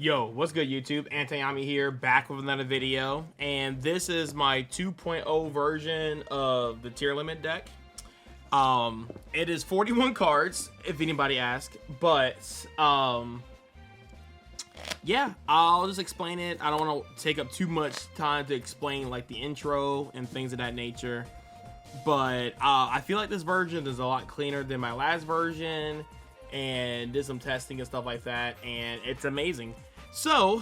Yo, what's good YouTube? Antayami here, back with another video, and this is my 2.0 version of the Tearlament deck. It is 41 cards, if anybody asks, but yeah, I'll just explain it. I don't want to take up too much time to explain like the intro and things of that nature, but I feel like this version is a lot cleaner than my last version, and did some testing and stuff like that, and it's amazing. So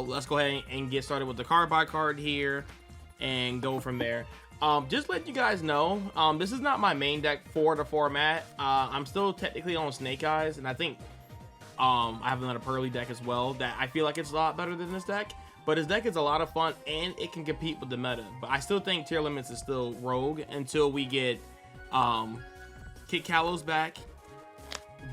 let's go ahead and get started with the card by card here and go from there. Just let you guys know, this is not my main deck for the format. I'm still technically on Snake Eyes, and I think I have another Pearly deck as well that I feel like it's a lot better than this deck. But this deck is a lot of fun and it can compete with the meta. But I still think Tearlaments is still rogue until we get Kit Kalos back.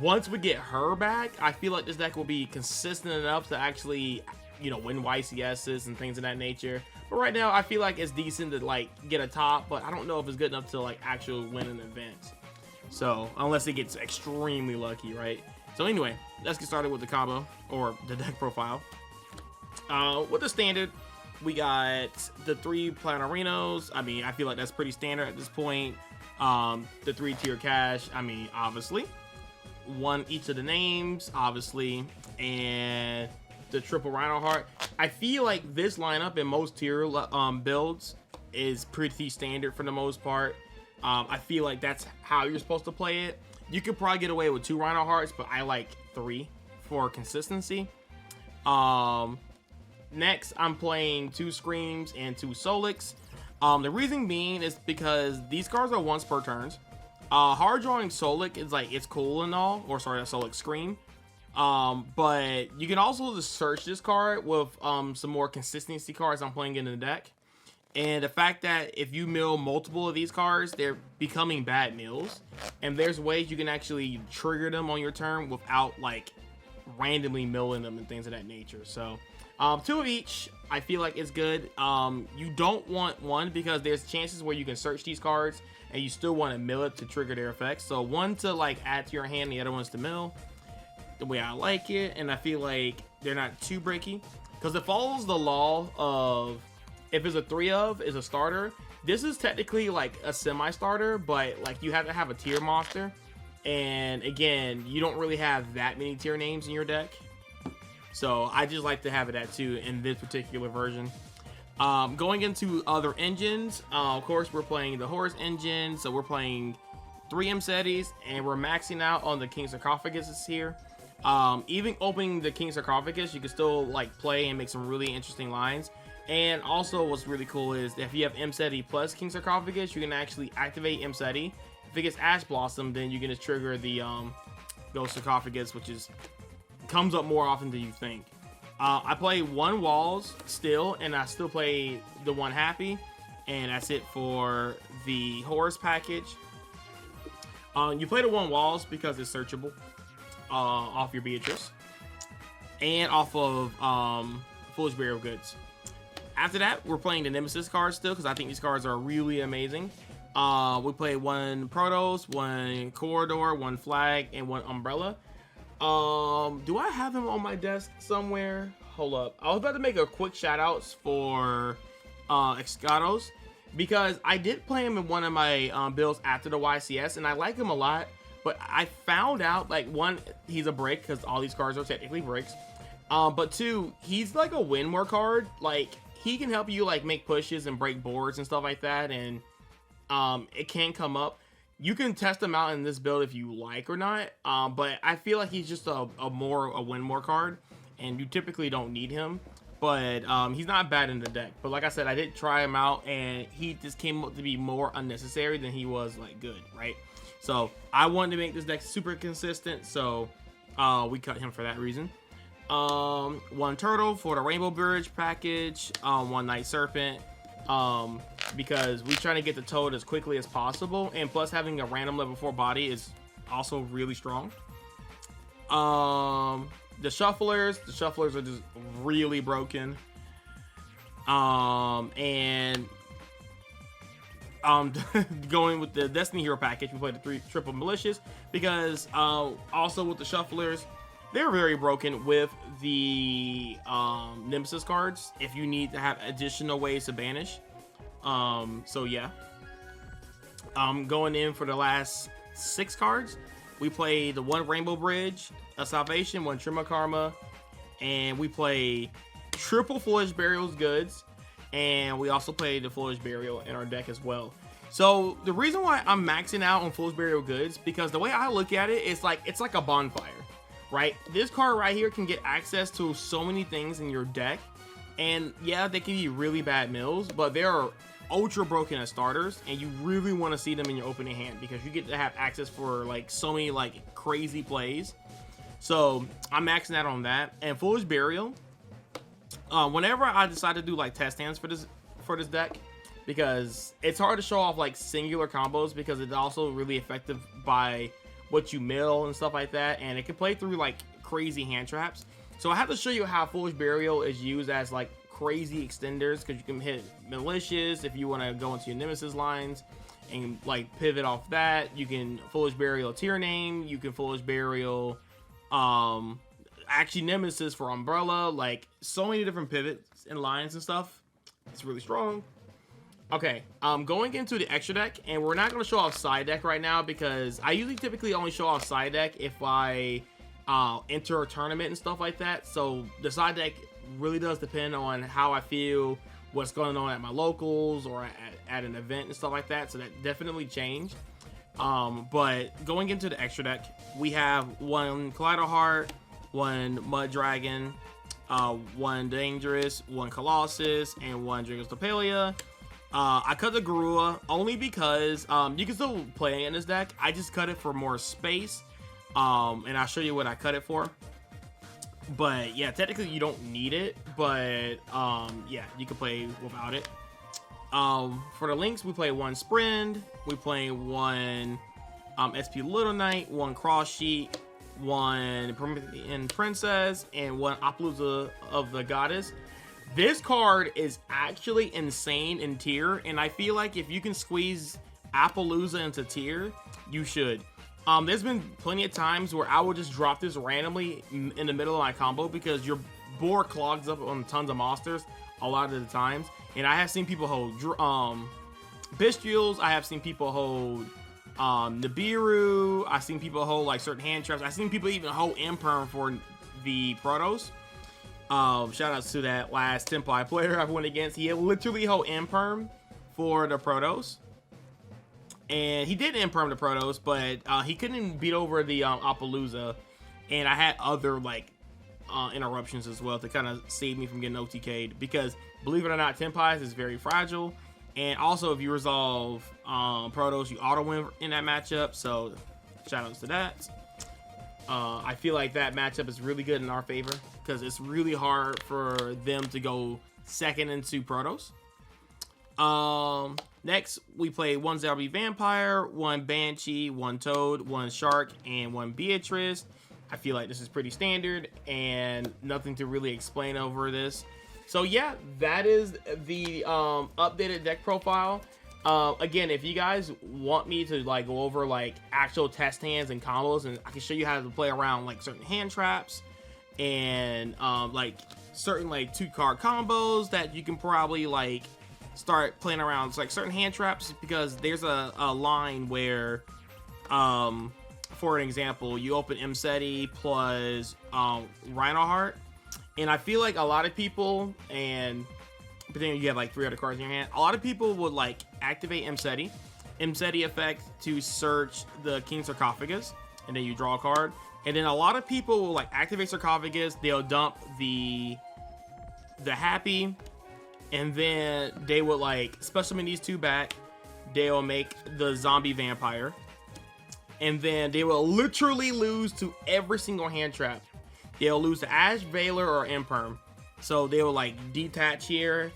Once we get her back, I feel like this deck will be consistent enough to actually, you know, win YCSs and things of that nature. But right now, I feel like it's decent to like get a top, but I don't know if it's good enough to like actually win an event. So unless it gets extremely lucky, right? So anyway, let's get started with the combo or the deck profile. With the standard, we got the 3 Planarinos. I mean, I feel like that's pretty standard at this point. The 3 tier cash. I mean, obviously. 1 each of the names, obviously, and the triple Rhino Heart. I feel like this lineup in most tier builds is pretty standard for the most part. I feel like that's how you're supposed to play it. You could probably get away with 2 Rhino Hearts, but I like 3 for consistency. Next, I'm playing 2 Screams and 2 Solix. The reason being is because these cards are once per turns. Hard drawing Solic is like, it's cool and all, or sorry, that Solic Scream. But you can also just search this card with some more consistency cards I'm playing in the deck. And the fact that if you mill multiple of these cards, they're becoming bad mills. And there's ways you can actually trigger them on your turn without like randomly milling them and things of that nature. So 2 of each, I feel like it's good. You don't want 1 because there's chances where you can search these cards and you still want to mill it to trigger their effects. So 1 to like add to your hand, the other one's to mill. The way I like it, and I feel like they're not too breaky because it follows the law of if it's a 3 of is a starter. This is technically like a semi-starter, but like you have to have a tier monster. And again, you don't really have that many tier names in your deck. So I just like to have it at 2 in this particular version. Going into other engines, of course, we're playing the Horus engine. So we're playing 3 Nemeses, and we're maxing out on the King Sarcophagus here. Even opening the King Sarcophagus, you can still like play and make some really interesting lines. And also what's really cool is that if you have Nemeses plus King Sarcophagus, you can actually activate Nemeses. If it gets Ash Blossom, then you can just trigger the Ghost Sarcophagus, which is comes up more often than you think. I play 1 Walls still, and I still play the 1 Happy, and that's it for the Horus package. You play the 1 Walls because it's searchable off your Beatrice and off of Foolish Burial Goods. After that, we're playing the Nemesis cards still because I think these cards are really amazing. We play 1 Protos, 1 Corridor, 1 Flag, and 1 Umbrella. Do I have him on my desk somewhere? Hold up. I was about to make a quick shout outs for Excados because I did play him in one of my builds after the YCS, and I like him a lot. But I found out, like, 1, he's a break because all these cards are technically breaks. But 2, he's like a win more card. Like, he can help you like make pushes and break boards and stuff like that, and it can come up. You can test him out in this build if you like or not, but I feel like he's just a win more card, and you typically don't need him. But he's not bad in the deck. But like I said, I did try him out, and he just came up to be more unnecessary than he was like good, right? So I wanted to make this deck super consistent, so we cut him for that reason. 1 Turtle for the Rainbow Bridge package, 1 Night Serpent. Because we're trying to get the Toad as quickly as possible, and plus having a random level 4 body is also really strong. The Shufflers are just really broken. And going with the Destiny Hero package, we played the 3 Triple Malicious because also with the Shufflers, they're very broken with the Nemesis cards if you need to have additional ways to banish. So yeah. Going in for the last 6 cards, we play the 1 Rainbow Bridge, a Salvation, 1 Trima Karma, and we play triple Foolish Burial's Goods, and we also play the Foolish Burial in our deck as well. So the reason why I'm maxing out on Foolish Burial Goods, because the way I look at it is like, it's like a bonfire, right? This card right here can get access to so many things in your deck, and yeah, they can be really bad mills, but they are ultra broken as starters, and you really want to see them in your opening hand because you get to have access for like so many like crazy plays. So I'm maxing out on that. And Foolish Burial, whenever I decide to do like test hands for this deck, because it's hard to show off like singular combos because it's also really effective by what you mill and stuff like that, and it can play through like crazy hand traps. So I have to show you how Foolish Burial is used as like crazy extenders, because you can hit malicious if you want to go into your Nemesis lines and like pivot off that. You can Foolish Burial Tier Name, you can Foolish Burial actually Nemesis for Umbrella, like so many different pivots and lines and stuff. It's really strong. Okay, going into the extra deck, and we're not going to show off side deck right now because I usually typically only show off side deck if I enter a tournament and stuff like that. So the side deck really does depend on how I feel, what's going on at my locals or at an event and stuff like that. So that definitely changed. But going into the extra deck, we have 1 Kaleido Heart, 1 Mud Dragon, 1 Dangerous, 1 Colossus, and 1 Dragon's Topalia. I cut the Garua only because you can still play it in this deck. I just cut it for more space, and I'll show you what I cut it for. But yeah, technically you don't need it, but yeah, you can play without it. For the links, we play 1 Sprint, we play 1 SP Little Knight, 1 Cross Sheet, 1 Promethean Princess, and 1 Appaloosa of the Goddess. This card is actually insane in tier, and I feel like if you can squeeze Appaloosa into tier, you should. There's been plenty of times where I will just drop this randomly in the middle of my combo because your board clogs up on tons of monsters a lot of the times. And I have seen people hold Bestials, I have seen people hold Nibiru, I've seen people hold like certain hand traps, I've seen people even hold Imperm for the Protos. Shout outs to that last Templar player I went against. He literally held Imperm for the Protos. And he did Imperm the Protos, but he couldn't beat over the Appaloosa. And I had other like interruptions as well to kind of save me from getting OTK'd, because believe it or not, Tempies is very fragile, and also if you resolve Protos, you auto win in that matchup. So shout outs to that. I feel like that matchup is really good in our favor because it's really hard for them to go second into Protos. Next, we play 1 Zombie Vampire, 1 Banshee, 1 Toad, 1 Shark, and 1 Beatrice. I feel like this is pretty standard and nothing to really explain over this. So yeah, that is the updated deck profile. Again, if you guys want me to like go over like actual test hands and combos, and I can show you how to play around like certain hand traps and like certain like 2-card combos that you can probably like start playing around. It's like certain hand traps, because there's a line where for an example, you open Mseti plus Rhino Heart, and I feel like a lot of people, and but then you have like 3 other cards in your hand, a lot of people would like activate Mseti effect to search the King Sarcophagus, and then you draw a card. And then a lot of people will like activate Sarcophagus, they'll dump the Happy, and then they would like special summon these 2 back. They'll make the Zombie Vampire, and then they will literally lose to every single hand trap. They'll lose to Ash, Valor, or Imperm. So they will like detach here,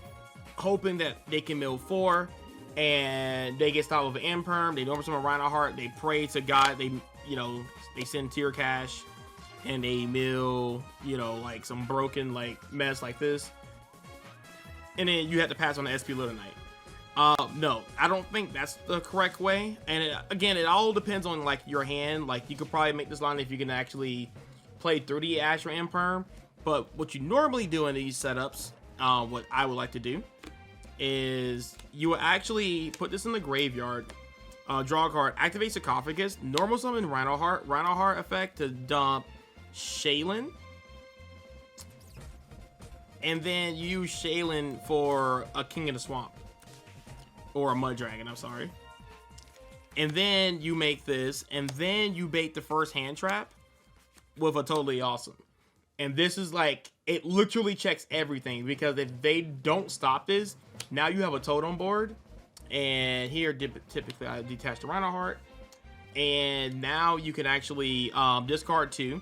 hoping that they can mill 4, and they get stopped with an Imperm. They don't summon Rhino Heart. They pray to God. They, you know, they send Tear Cash, and they mill, you know, like some broken like mess like this. And then you have to pass on the SP Little Knight. No, I don't think that's the correct way. And again, it all depends on like your hand. Like you could probably make this line if you can actually played through the Azure Imperm, but what you normally do in these setups, what I would like to do, is you will actually put this in the graveyard, draw a card, activate Sarcophagus, normal summon Rhino Heart effect to dump Shaylin, and then you use Shaylin for a King of the Swamp, or a Mud Dragon, I'm sorry. And then you make this, and then you bait the first hand trap with a Totally Awesome. And this is like, it literally checks everything, because if they don't stop this, now you have a totem board. And here, typically, I detach the Rhino Heart. And now you can actually discard 2,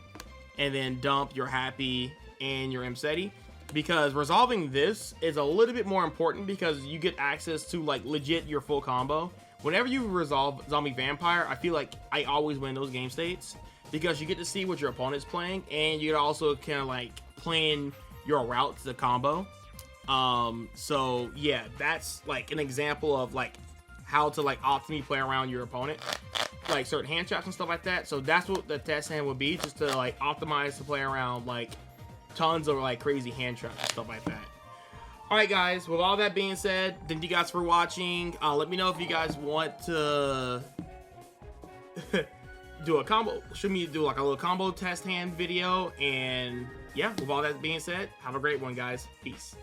and then dump your Happy and your Mseti. Because resolving this is a little bit more important, because you get access to like legit your full combo. Whenever you resolve Zombie Vampire, I feel like I always win those game states, because you get to see what your opponent's playing, and you also kind of like plan your route to the combo. So yeah, that's like an example of like how to like optimally play around your opponent, like certain hand traps and stuff like that. So that's what the test hand would be, just to like optimize to play around like tons of like crazy hand traps and stuff like that. Alright guys, with all that being said, thank you guys for watching. Let me know if you guys want to do a combo, should me do like a little combo test hand video. And yeah, with all that being said, have a great one guys. Peace.